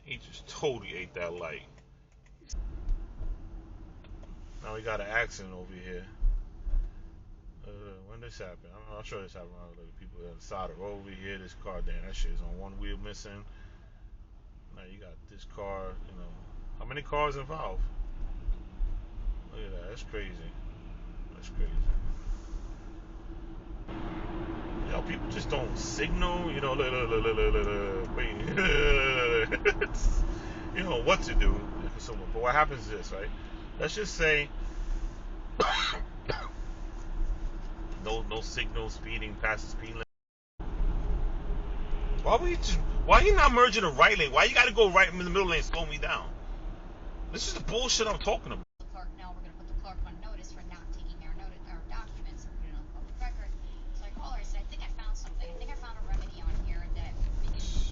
He just totally ate that light. Now we got an accident over here. When this happened, I'm not sure this happened. Look at people on the side of the road over here. This car, damn, that shit is on one wheel missing. Now you got this car. You know, how many cars involved? Look at that. That's crazy. That's crazy. You know, people just don't signal. You know, wait. You know what to do. But what happens is this, right? Let's just say no signal, speeding past the speed limit. Why you not merging the right lane? Why you gotta go right in the middle lane and slow me down? This is the bullshit I'm talking about.